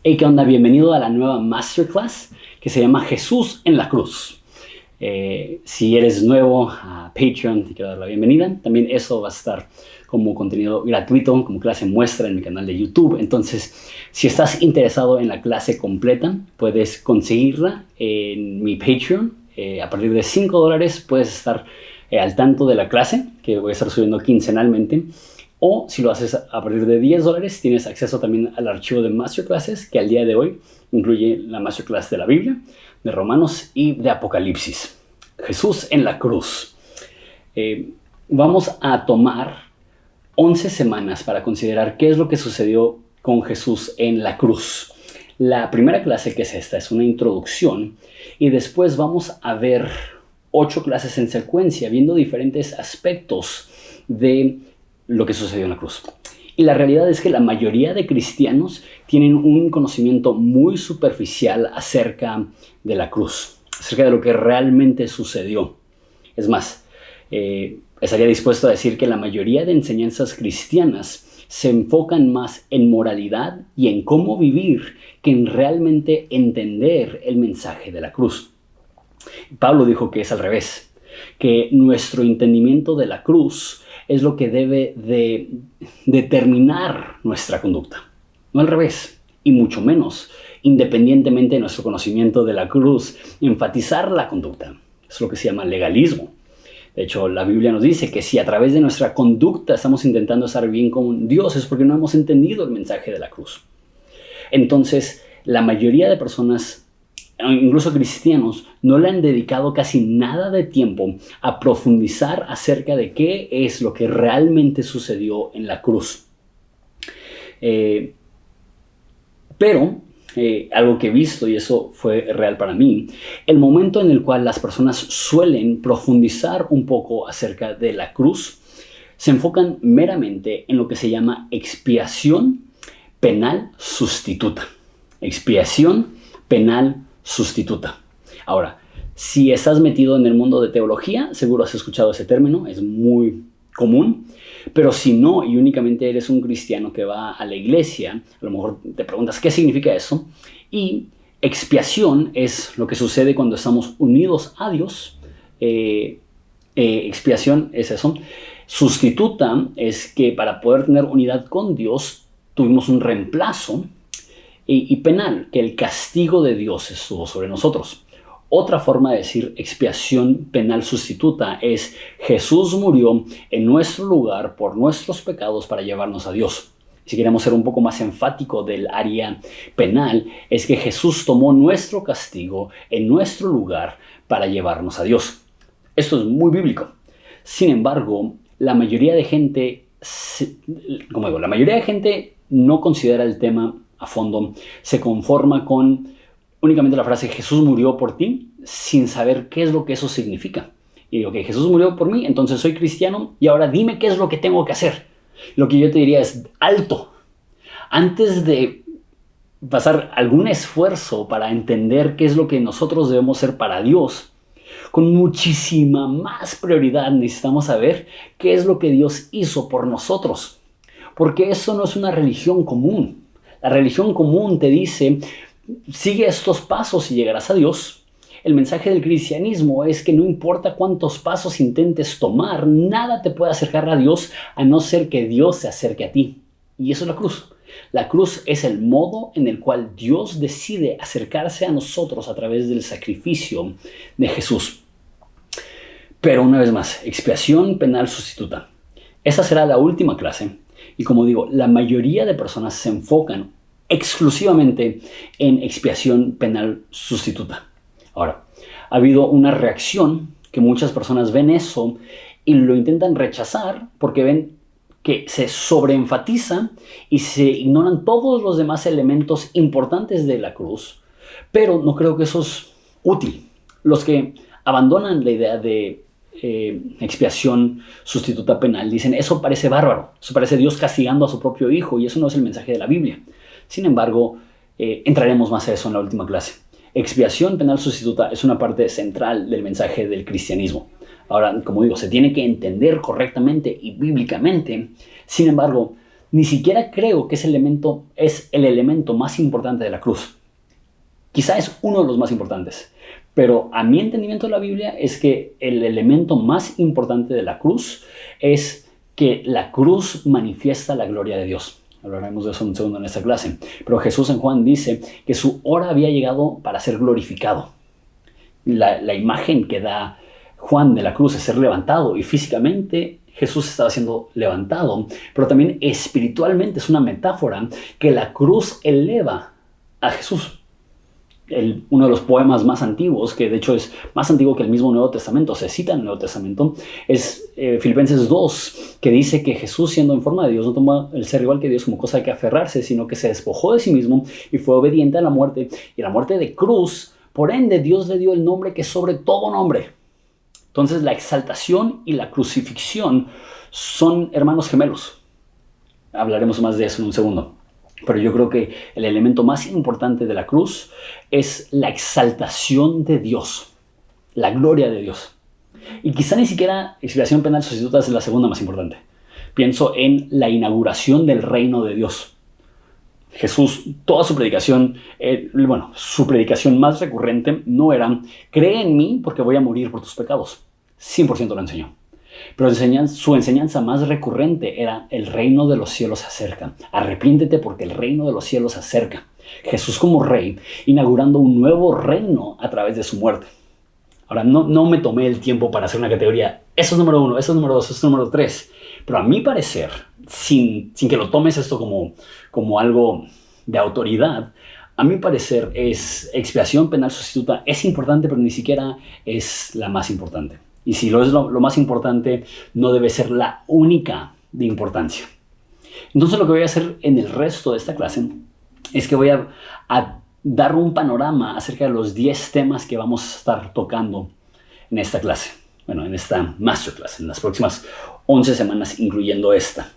Hey, ¿qué onda? Bienvenido a la nueva Masterclass que se llama Jesús en la Cruz. Si eres nuevo a Patreon, te quiero dar la bienvenida. También eso va a estar como contenido gratuito, como clase muestra en mi canal de YouTube. Entonces, si estás interesado en la clase completa, puedes conseguirla en mi Patreon. A partir de $5 puedes estar al tanto de la clase que voy a estar subiendo quincenalmente. O si lo haces a partir de $10, tienes acceso también al archivo de Masterclasses, que al día de hoy incluye la Masterclass de la Biblia, de Romanos y de Apocalipsis. Jesús en la cruz. Vamos a tomar 11 semanas para considerar qué es lo que sucedió con Jesús en la cruz. La primera clase, que es esta, es una introducción, y después vamos a ver 8 clases en secuencia, viendo diferentes aspectos de lo que sucedió en la cruz. Y la realidad es que la mayoría de cristianos tienen un conocimiento muy superficial acerca de la cruz, acerca de lo que realmente sucedió. Es más, estaría dispuesto a decir que la mayoría de enseñanzas cristianas se enfocan más en moralidad y en cómo vivir que en realmente entender el mensaje de la cruz. Pablo dijo que es al revés, que nuestro entendimiento de la cruz es lo que debe de determinar nuestra conducta, no al revés, y mucho menos, independientemente de nuestro conocimiento de la cruz, enfatizar la conducta. Es lo que se llama legalismo. De hecho, la Biblia nos dice que si a través de nuestra conducta estamos intentando estar bien con Dios, es porque no hemos entendido el mensaje de la cruz. Entonces, la mayoría de personas, incluso cristianos, no le han dedicado casi nada de tiempo a profundizar acerca de qué es lo que realmente sucedió en la cruz. Pero algo que he visto, y eso fue real para mí, el momento en el cual las personas suelen profundizar un poco acerca de la cruz, se enfocan meramente en lo que se llama expiación penal sustituta. Expiación penal sustituta. Ahora, si estás metido en el mundo de teología, seguro has escuchado ese término, es muy común. Pero si no, y únicamente eres un cristiano que va a la iglesia, a lo mejor te preguntas qué significa eso. Y expiación es lo que sucede cuando estamos unidos a Dios. Expiación es eso. Sustituta es que para poder tener unidad con Dios tuvimos un reemplazo. Y penal, que el castigo de Dios estuvo sobre nosotros. Otra forma de decir expiación penal sustituta es Jesús murió en nuestro lugar por nuestros pecados para llevarnos a Dios. Si queremos ser un poco más enfático del área penal, es que Jesús tomó nuestro castigo en nuestro lugar para llevarnos a Dios. Esto es muy bíblico. Sin embargo, la mayoría de gente no considera el tema a fondo, se conforma con únicamente la frase Jesús murió por ti, sin saber qué es lo que eso significa. Y digo, que Jesús murió por mí, entonces soy cristiano, y ahora dime qué es lo que tengo que hacer. Lo que yo te diría es, alto. Antes de pasar algún esfuerzo para entender qué es lo que nosotros debemos ser para Dios, con muchísima más prioridad necesitamos saber qué es lo que Dios hizo por nosotros. Porque eso no es una religión común. La religión común te dice, sigue estos pasos y llegarás a Dios. El mensaje del cristianismo es que no importa cuántos pasos intentes tomar, nada te puede acercar a Dios a no ser que Dios se acerque a ti. Y eso es la cruz. La cruz es el modo en el cual Dios decide acercarse a nosotros a través del sacrificio de Jesús. Pero una vez más, expiación penal sustituta. Esa será la última clase. Y como digo, la mayoría de personas se enfocan exclusivamente en expiación penal sustituta. Ahora, ha habido una reacción que muchas personas ven eso y lo intentan rechazar porque ven que se sobreenfatiza y se ignoran todos los demás elementos importantes de la cruz, pero no creo que eso es útil. Los que abandonan la idea de expiación sustituta penal dicen, eso parece bárbaro, eso parece Dios castigando a su propio hijo, y eso no es el mensaje de la Biblia. Sin embargo, entraremos más a eso en la última clase. Expiación penal sustituta es una parte central del mensaje del cristianismo. Ahora, como digo, se tiene que entender correctamente y bíblicamente. Sin embargo, ni siquiera creo que ese elemento es el elemento más importante de la cruz. Quizá es uno de los más importantes, pero a mi entendimiento de la Biblia es que el elemento más importante de la cruz es que la cruz manifiesta la gloria de Dios. Hablaremos de eso un segundo en esta clase. Pero Jesús en Juan dice que su hora había llegado para ser glorificado. La imagen que da Juan de la cruz es ser levantado, y físicamente Jesús estaba siendo levantado, pero también espiritualmente es una metáfora que la cruz eleva a Jesús. Uno de los poemas más antiguos, que de hecho es más antiguo que el mismo Nuevo Testamento, se cita en el Nuevo Testamento, es Filipenses 2, que dice que Jesús, siendo en forma de Dios, no tomó el ser igual que Dios como cosa de que aferrarse, sino que se despojó de sí mismo y fue obediente a la muerte, y la muerte de cruz. Por ende, Dios le dio el nombre que es sobre todo nombre. Entonces, la exaltación y la crucifixión son hermanos gemelos. Hablaremos más de eso en un segundo. Pero yo creo que el elemento más importante de la cruz es la exaltación de Dios, la gloria de Dios. Y quizá ni siquiera expiación penal sustituta es la segunda más importante. Pienso en la inauguración del reino de Dios. Jesús, toda su predicación, su predicación más recurrente no era: cree en mí porque voy a morir por tus pecados. 100% lo enseñó. Pero su enseñanza más recurrente era: el reino de los cielos se acerca. Arrepiéntete porque el reino de los cielos se acerca. Jesús como rey, inaugurando un nuevo reino a través de su muerte. Ahora, no me tomé el tiempo para hacer una categoría. Eso es número 1, eso es número 2, eso es número 3. Pero a mi parecer, sin que lo tomes esto como algo de autoridad, a mi parecer expiación penal sustituta es importante, pero ni siquiera es la más importante. Y si lo es lo más importante, no debe ser la única de importancia. Entonces lo que voy a hacer en el resto de esta clase es que voy a dar un panorama acerca de los 10 temas que vamos a estar tocando en esta clase. Bueno, en esta masterclass, en las próximas 11 semanas, incluyendo esta.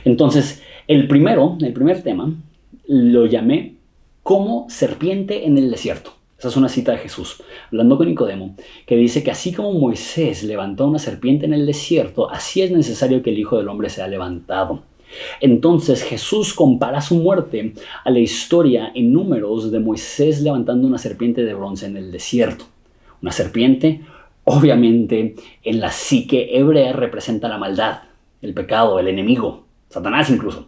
Entonces, el primer tema lo llamé como serpiente en el desierto. Esa es una cita de Jesús, hablando con Nicodemo, que dice que así como Moisés levantó una serpiente en el desierto, así es necesario que el Hijo del Hombre sea levantado. Entonces Jesús compara su muerte a la historia en Números de Moisés levantando una serpiente de bronce en el desierto. Una serpiente, obviamente, en la psique hebrea representa la maldad, el pecado, el enemigo, Satanás incluso.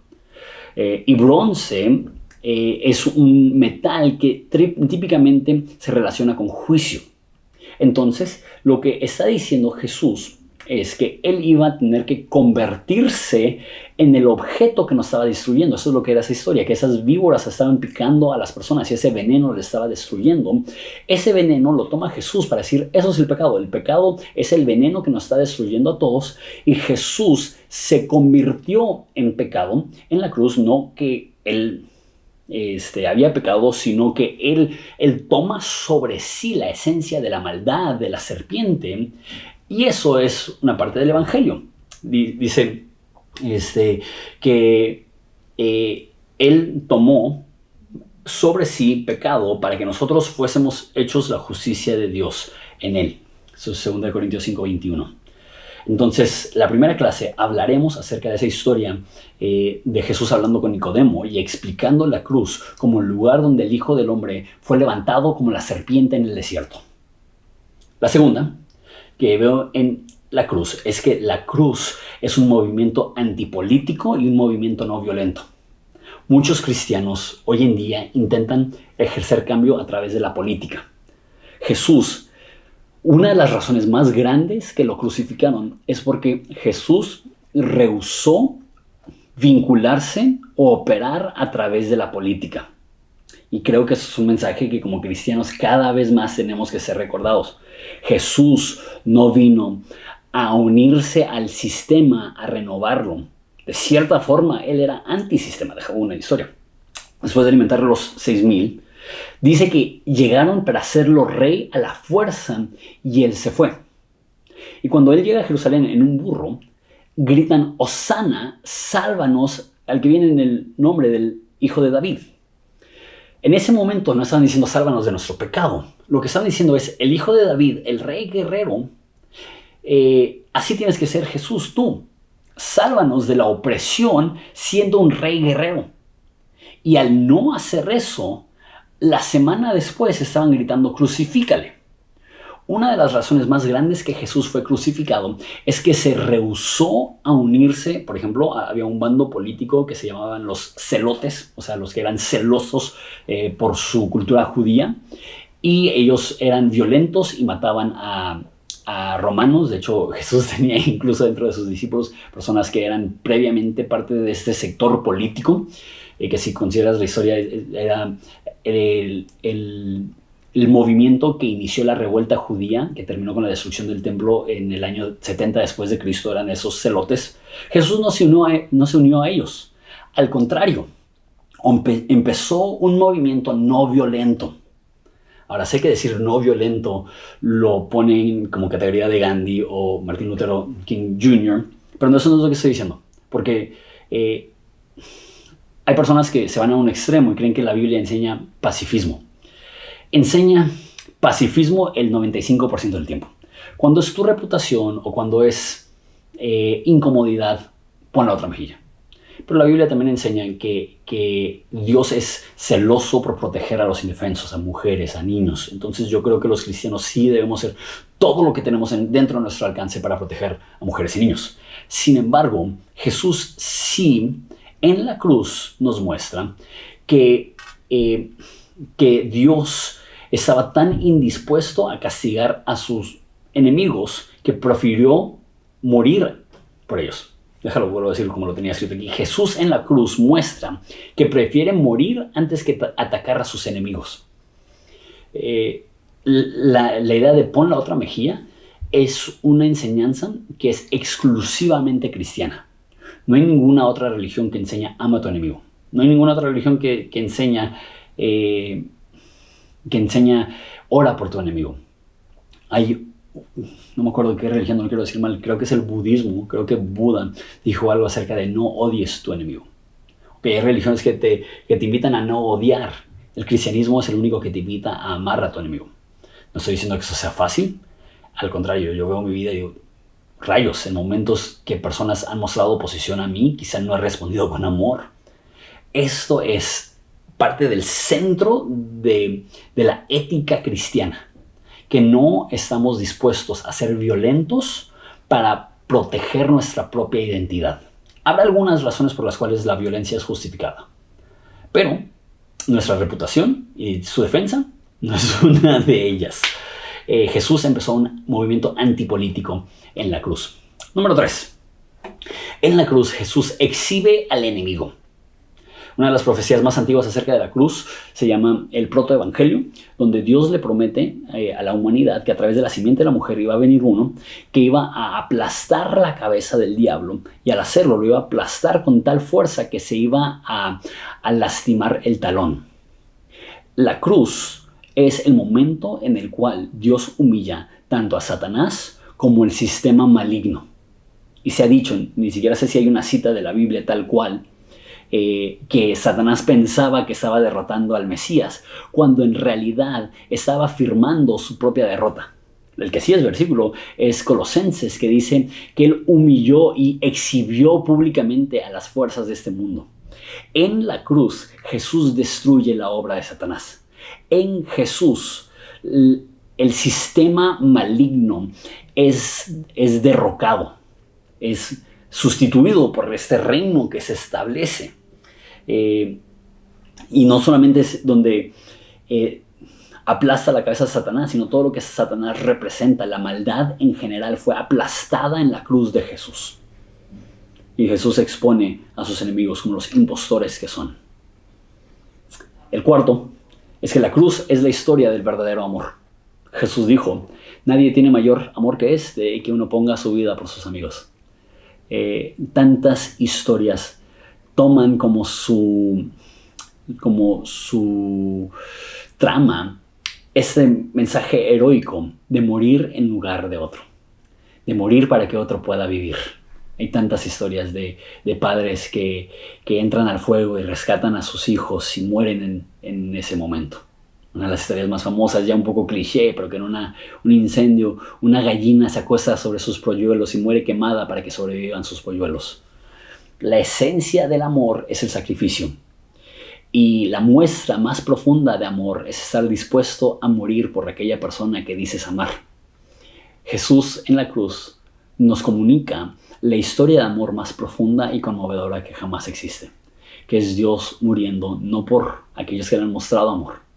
Y bronce es un metal que típicamente se relaciona con juicio. Entonces, lo que está diciendo Jesús es que él iba a tener que convertirse en el objeto que nos estaba destruyendo. Eso es lo que era esa historia, que esas víboras estaban picando a las personas y ese veneno le estaba destruyendo. Ese veneno lo toma Jesús para decir: eso es el pecado. El pecado es el veneno que nos está destruyendo a todos, y Jesús se convirtió en pecado en la cruz, no que él había pecado, sino que él toma sobre sí la esencia de la maldad de la serpiente. Y eso es una parte del Evangelio. Dice que él tomó sobre sí pecado para que nosotros fuésemos hechos la justicia de Dios en él. Eso es 2 Corintios 5:21. Entonces, la primera clase hablaremos acerca de esa historia de Jesús hablando con Nicodemo y explicando la cruz como el lugar donde el Hijo del Hombre fue levantado como la serpiente en el desierto. La segunda que veo en la cruz es que la cruz es un movimiento antipolítico y un movimiento no violento. Muchos cristianos hoy en día intentan ejercer cambio a través de la política. Jesús, una de las razones más grandes que lo crucificaron es porque Jesús rehusó vincularse o operar a través de la política. Y creo que eso es un mensaje que como cristianos cada vez más tenemos que ser recordados. Jesús no vino a unirse al sistema, a renovarlo. De cierta forma, él era antisistema. Dejaba una historia. Después de alimentar a los 6,000, dice que llegaron para hacerlo rey a la fuerza y él se fue. Y cuando él llega a Jerusalén en un burro, gritan: Hosana, sálvanos al que viene en el nombre del Hijo de David. En ese momento no estaban diciendo: sálvanos de nuestro pecado. Lo que estaban diciendo es: el Hijo de David, el Rey guerrero, así tienes que ser Jesús tú. sálvanos de la opresión siendo un rey guerrero. Y al no hacer eso, la semana después estaban gritando, crucifícale. Una de las razones más grandes que Jesús fue crucificado es que se rehusó a unirse. Por ejemplo, había un bando político que se llamaban los celotes, o sea, los que eran celosos por su cultura judía, y ellos eran violentos y mataban a romanos. De hecho, Jesús tenía incluso dentro de sus discípulos personas que eran previamente parte de este sector político, que si consideras la historia era el movimiento que inició la revuelta judía, que terminó con la destrucción del templo en el año 70 después de Cristo, eran esos celotes. Jesús no se unió a ellos. Al contrario, empezó un movimiento no violento. Ahora, sé que decir no violento lo ponen como categoría de Gandhi o Martin Luther King Jr., pero eso no es lo que estoy diciendo, porque hay personas que se van a un extremo y creen que la Biblia enseña pacifismo. Enseña pacifismo el 95% del tiempo. Cuando es tu reputación o cuando es incomodidad, pon la otra mejilla. Pero la Biblia también enseña que Dios es celoso por proteger a los indefensos, a mujeres, a niños. Entonces yo creo que los cristianos sí debemos hacer todo lo que tenemos dentro de nuestro alcance para proteger a mujeres y niños. Sin embargo, Jesús sí en la cruz nos muestra que Dios estaba tan indispuesto a castigar a sus enemigos que prefirió morir por ellos. Déjalo, vuelvo a decir como lo tenía escrito aquí. Jesús en la cruz muestra que prefiere morir antes que atacar a sus enemigos. La idea de pon la otra mejilla es una enseñanza que es exclusivamente cristiana. No hay ninguna otra religión que enseña ama a tu enemigo. No hay ninguna otra religión que enseña ora por tu enemigo. No me acuerdo qué religión, no lo quiero decir mal, creo que es el budismo. Creo que Buda dijo algo acerca de no odies tu enemigo. Okay, hay religiones que te invitan a no odiar. El cristianismo es el único que te invita a amar a tu enemigo. No estoy diciendo que eso sea fácil. Al contrario, yo veo mi vida y digo, rayos, en momentos que personas han mostrado oposición a mí, quizá no he respondido con amor. Esto es parte del centro de la ética cristiana, que no estamos dispuestos a ser violentos para proteger nuestra propia identidad. Habrá algunas razones por las cuales la violencia es justificada, pero nuestra reputación y su defensa no es una de ellas. Jesús empezó un movimiento antipolítico en la cruz. Número 3. En la cruz Jesús exhibe al enemigo. Una de las profecías más antiguas acerca de la cruz se llama el protoevangelio, donde Dios le promete a la humanidad que a través de la simiente de la mujer iba a venir uno que iba a aplastar la cabeza del diablo, y al hacerlo lo iba a aplastar con tal fuerza que se iba a lastimar el talón. La cruz es el momento en el cual Dios humilla tanto a Satanás como el sistema maligno. Y se ha dicho, ni siquiera sé si hay una cita de la Biblia tal cual, que Satanás pensaba que estaba derrotando al Mesías, cuando en realidad estaba firmando su propia derrota. El que sí es versículo es Colosenses, que dice que él humilló y exhibió públicamente a las fuerzas de este mundo. En la cruz, Jesús destruye la obra de Satanás. En Jesús, el sistema maligno es derrocado, es sustituido por este reino que se establece. Y no solamente es donde aplasta la cabeza de Satanás, sino todo lo que Satanás representa. La maldad en general fue aplastada en la cruz de Jesús. Y Jesús expone a sus enemigos como los impostores que son. El cuarto es que la cruz es la historia del verdadero amor. Jesús dijo, nadie tiene mayor amor que este, que uno ponga su vida por sus amigos. Tantas historias toman como su trama este mensaje heroico de morir en lugar de otro, de morir para que otro pueda vivir. Hay tantas historias de padres que entran al fuego y rescatan a sus hijos y mueren en ese momento. Una de las historias más famosas, ya un poco cliché, pero que en un incendio, una gallina se acuesta sobre sus polluelos y muere quemada para que sobrevivan sus polluelos. La esencia del amor es el sacrificio. Y la muestra más profunda de amor es estar dispuesto a morir por aquella persona que dices amar. Jesús en la cruz nos comunica la historia de amor más profunda y conmovedora que jamás existe, que es Dios muriendo no por aquellos que le han mostrado amor,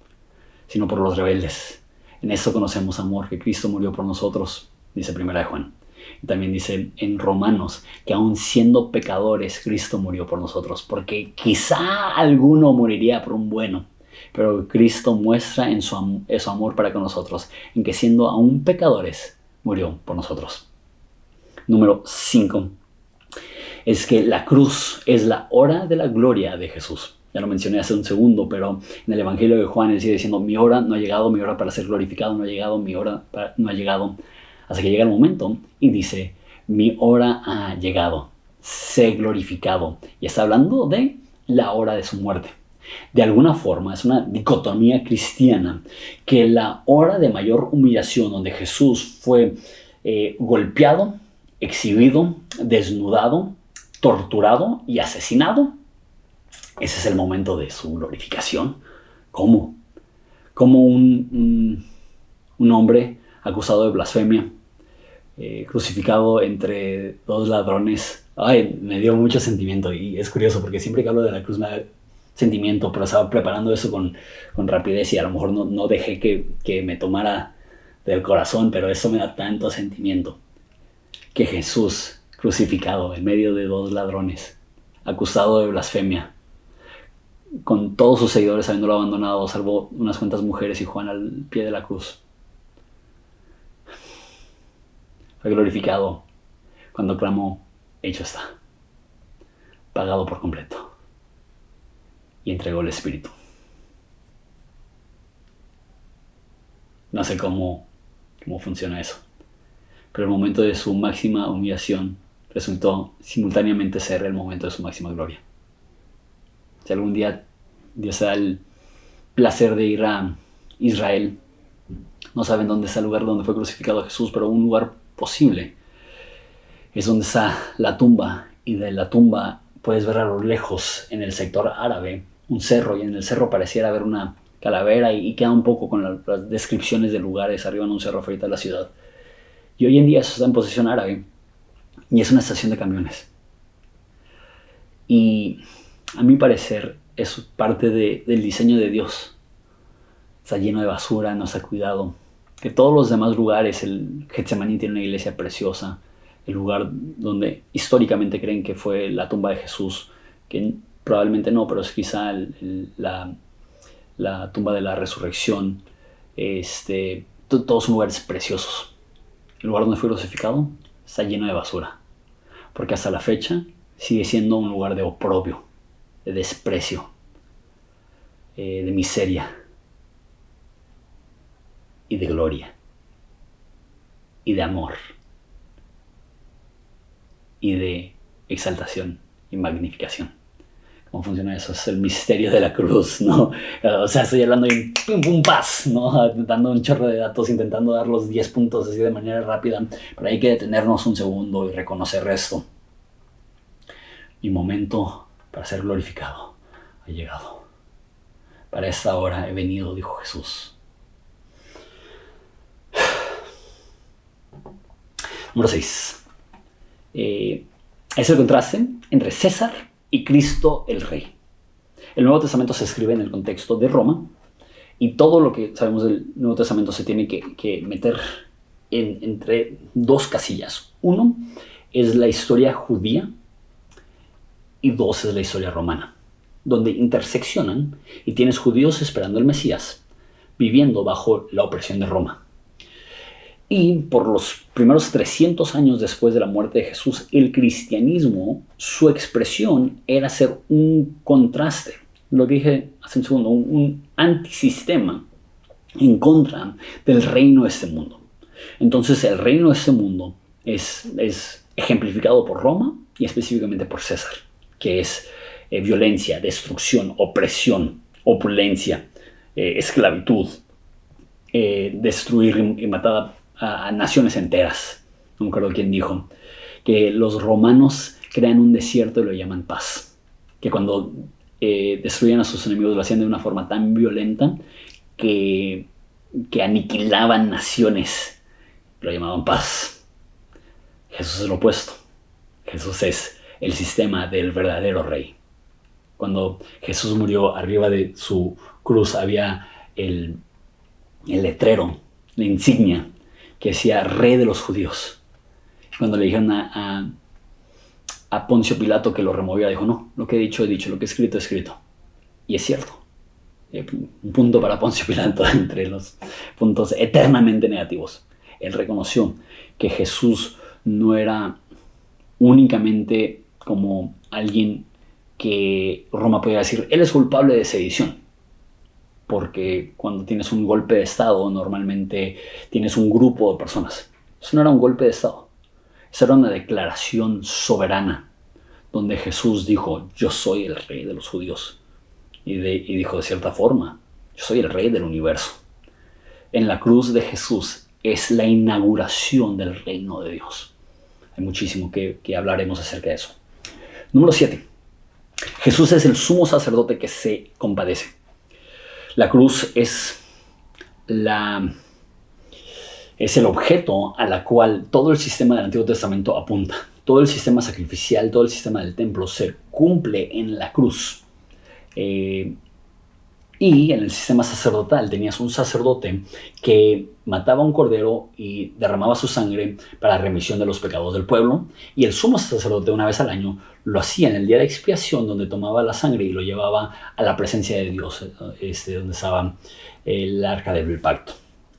sino por los rebeldes. En esto conocemos amor, que Cristo murió por nosotros, dice 1 de Juan. Y también dice en Romanos que aun siendo pecadores, Cristo murió por nosotros, porque quizá alguno moriría por un bueno, pero Cristo muestra en su amor para con nosotros, en que siendo aún pecadores, murió por nosotros. Número 5 es que la cruz es la hora de la gloria de Jesús. Ya lo mencioné hace un segundo, pero en el Evangelio de Juan él sigue diciendo: mi hora no ha llegado, mi hora para ser glorificado no ha llegado, mi hora no ha llegado, hasta que llega el momento y dice: mi hora ha llegado, sé glorificado. Y está hablando de la hora de su muerte. De alguna forma es una dicotomía cristiana, que la hora de mayor humillación, donde Jesús fue golpeado, exhibido, desnudado, torturado y asesinado, ese es el momento de su glorificación. ¿Cómo? Como un hombre acusado de blasfemia, crucificado entre dos ladrones. Ay, me dio mucho sentimiento, y es curioso porque siempre que hablo de la cruz me da sentimiento, pero estaba preparando eso con rapidez y a lo mejor no dejé que me tomara del corazón, pero eso me da tanto sentimiento. Que Jesús crucificado en medio de dos ladrones, acusado de blasfemia, con todos sus seguidores habiéndolo abandonado, salvo unas cuantas mujeres y Juan al pie de la cruz, fue glorificado cuando clamó: hecho está, pagado por completo, y entregó el Espíritu. No sé cómo funciona eso, pero el momento de su máxima humillación resultó simultáneamente ser el momento de su máxima gloria. Si algún día Dios da el placer de ir a Israel, no saben dónde está el lugar donde fue crucificado Jesús, pero un lugar posible es donde está la tumba, y de la tumba puedes ver a lo lejos, en el sector árabe, un cerro, y en el cerro pareciera haber una calavera, y queda un poco con las descripciones de lugares arriba en un cerro frente a la ciudad. Y hoy en día eso está en posesión árabe, y es una estación de camiones. Y a mi parecer es parte del diseño de Dios. Está lleno de basura, no está cuidado. Que todos los demás lugares, el Getsemaní tiene una iglesia preciosa, el lugar donde históricamente creen que fue la tumba de Jesús, que probablemente no, pero es quizá la tumba de la resurrección. Todos son lugares preciosos. El lugar donde fue crucificado está lleno de basura, porque hasta la fecha sigue siendo un lugar de oprobio, de desprecio, de miseria y de gloria y de amor y de exaltación y magnificación. ¿Cómo funciona eso? Es el misterio de la cruz, ¿no? O sea, estoy hablando de pum pum paz, ¿no? Dando un chorro de datos, intentando dar los 10 puntos así de manera rápida, pero hay que detenernos un segundo y reconocer esto. Mi momento para ser glorificado ha llegado. Para esta hora he venido, dijo Jesús. Número 6. Es el contraste entre César y Cristo el Rey. El Nuevo Testamento se escribe en el contexto de Roma, y todo lo que sabemos del Nuevo Testamento se tiene que meter entre dos casillas. Uno es la historia judía y dos es la historia romana, donde interseccionan y tienes judíos esperando el Mesías, viviendo bajo la opresión de Roma. Y por los primeros 300 años después de la muerte de Jesús, el cristianismo, su expresión era ser un contraste, lo que dije hace un segundo, un antisistema en contra del reino de este mundo. Entonces el reino de este mundo es ejemplificado por Roma y específicamente por César, que es violencia, destrucción, opresión, opulencia, esclavitud, destruir y matar a naciones enteras. No me acuerdo quién dijo que los romanos crean un desierto y lo llaman paz. Que cuando destruían a sus enemigos lo hacían de una forma tan violenta que aniquilaban naciones. Lo llamaban paz. Jesús es lo opuesto. Jesús es el sistema del verdadero rey. Cuando Jesús murió, arriba de su cruz había el letrero, la insignia que decía Rey de los Judíos. Cuando le dijeron a Poncio Pilato que lo removiera, dijo: no, lo que he dicho, lo que he escrito, escrito. Y es cierto. Un punto para Poncio Pilato entre los puntos eternamente negativos. Él reconoció que Jesús no era únicamente como alguien que Roma podía decir, él es culpable de sedición. Porque cuando tienes un golpe de Estado, normalmente tienes un grupo de personas. Eso no era un golpe de Estado. Eso era una declaración soberana, donde Jesús dijo: yo soy el rey de los judíos. Y dijo de cierta forma: yo soy el rey del universo. En la cruz de Jesús es la inauguración del reino de Dios. Hay muchísimo que hablaremos acerca de eso. Número 7. Jesús es el sumo sacerdote que se compadece. La cruz es el objeto a la cual todo el sistema del Antiguo Testamento apunta. Todo el sistema sacrificial, todo el sistema del templo se cumple en la cruz. Y en el sistema sacerdotal tenías un sacerdote que mataba un cordero y derramaba su sangre para remisión de los pecados del pueblo. Y el sumo sacerdote, una vez al año, lo hacía en el día de expiación, donde tomaba la sangre y lo llevaba a la presencia de Dios, donde estaba el arca del pacto.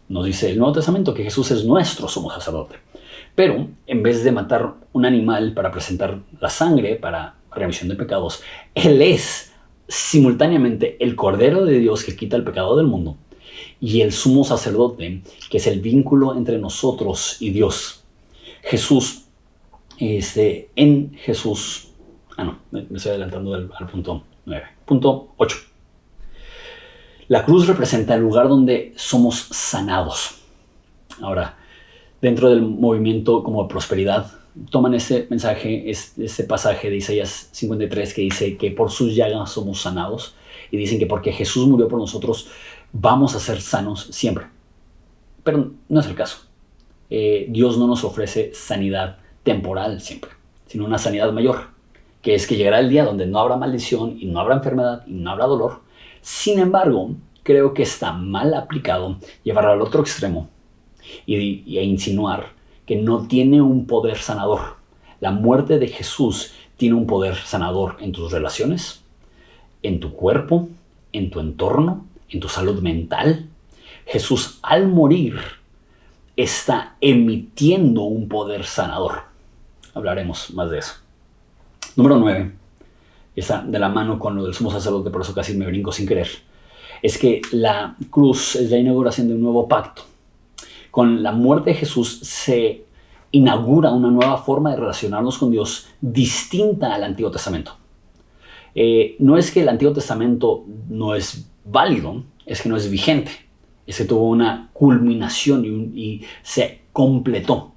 Nos dice el Nuevo Testamento que Jesús es nuestro sumo sacerdote. Pero en vez de matar un animal para presentar la sangre para remisión de pecados, Él es simultáneamente el Cordero de Dios que quita el pecado del mundo y el sumo sacerdote, que es el vínculo entre nosotros y Dios. Jesús, en Jesús, me estoy adelantando al punto 9. Punto 8. La cruz representa el lugar donde somos sanados. Ahora, dentro del movimiento como prosperidad, toman ese mensaje, este pasaje de Isaías 53 que dice que por sus llagas somos sanados, y dicen que porque Jesús murió por nosotros vamos a ser sanos siempre. Pero no es el caso. Dios no nos ofrece sanidad temporal siempre, sino una sanidad mayor, que es que llegará el día donde no habrá maldición y no habrá enfermedad y no habrá dolor. Sin embargo, creo que está mal aplicado llevarlo al otro extremo y a insinuar que no tiene un poder sanador. La muerte de Jesús tiene un poder sanador en tus relaciones, en tu cuerpo, en tu entorno, en tu salud mental. Jesús, al morir, está emitiendo un poder sanador. Hablaremos más de eso. Número 9. Está de la mano con lo del sumo sacerdote, por eso casi me brinco sin querer. Es que la cruz es la inauguración de un nuevo pacto. Con la muerte de Jesús se inaugura una nueva forma de relacionarnos con Dios distinta al Antiguo Testamento. No es que el Antiguo Testamento no es válido, es que no es vigente. Es que tuvo una culminación y se completó.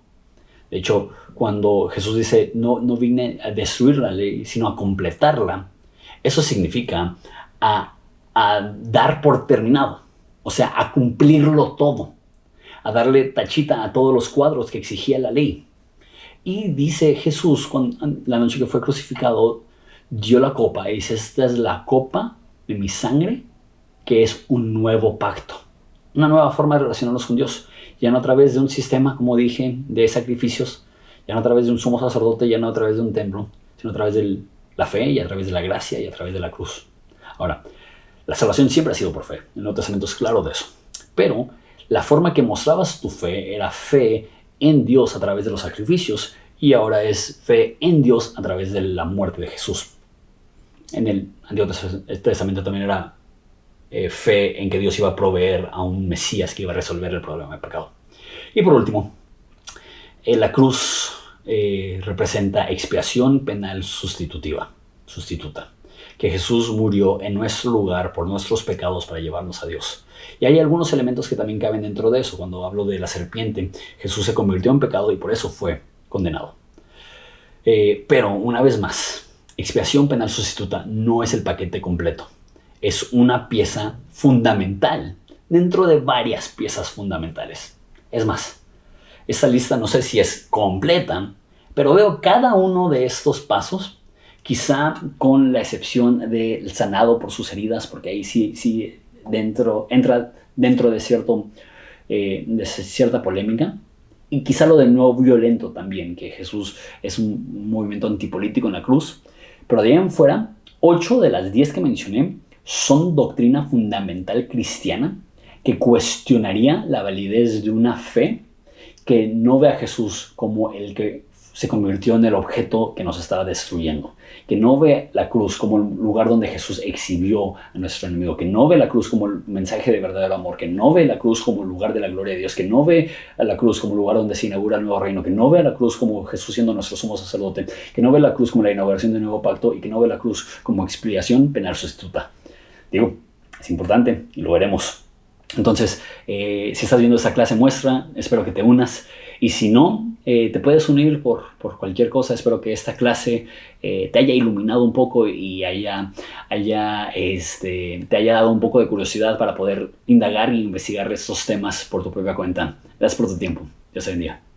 De hecho, cuando Jesús dice, no vine a destruir la ley, sino a completarla, eso significa a dar por terminado. O sea, a cumplirlo todo. A darle tachita a todos los cuadros que exigía la ley. Y dice Jesús, la noche que fue crucificado, dio la copa y dice: esta es la copa de mi sangre, que es un nuevo pacto. Una nueva forma de relacionarnos con Dios. Ya no a través de un sistema, como dije, de sacrificios, ya no a través de un sumo sacerdote, ya no a través de un templo, sino a través de la fe y a través de la gracia y a través de la cruz. Ahora, la salvación siempre ha sido por fe. El Nuevo Testamento es claro de eso. Pero la forma que mostrabas tu fe era fe en Dios a través de los sacrificios, y ahora es fe en Dios a través de la muerte de Jesús. En el Antiguo Testamento también era fe en que Dios iba a proveer a un Mesías que iba a resolver el problema del pecado. Y por último, la cruz representa expiación penal sustituta. que Jesús murió en nuestro lugar por nuestros pecados para llevarnos a Dios. Y hay algunos elementos que también caben dentro de eso. Cuando hablo de la serpiente, Jesús se convirtió en pecado y por eso fue condenado. Pero una vez más, expiación penal sustituta no es el paquete completo. Es una pieza fundamental dentro de varias piezas fundamentales. Es más, esta lista no sé si es completa, pero veo cada uno de estos pasos, quizá con la excepción del sanado por sus heridas, porque ahí sí entra dentro de cierta polémica. Y quizá lo de no violento también, que Jesús es un movimiento antipolítico en la cruz. Pero de ahí en fuera, 8 de las 10 que mencioné son doctrina fundamental cristiana que cuestionaría la validez de una fe que no ve a Jesús como el que se convirtió en el objeto que nos estaba destruyendo, que no ve la cruz como el lugar donde Jesús exhibió a nuestro enemigo, que no ve la cruz como el mensaje de verdadero amor, que no ve la cruz como el lugar de la gloria de Dios, que no ve a la cruz como el lugar donde se inaugura el nuevo reino, que no ve a la cruz como Jesús siendo nuestro sumo sacerdote, que no ve la cruz como la inauguración del nuevo pacto y que no ve la cruz como expiación penal sustituta. Digo, es importante y lo veremos. Entonces, si estás viendo esta clase muestra, espero que te unas. Y si no, te puedes unir por cualquier cosa. Espero que esta clase te haya iluminado un poco y te haya dado un poco de curiosidad para poder indagar e investigar estos temas por tu propia cuenta. Gracias por tu tiempo. Dios te bendiga.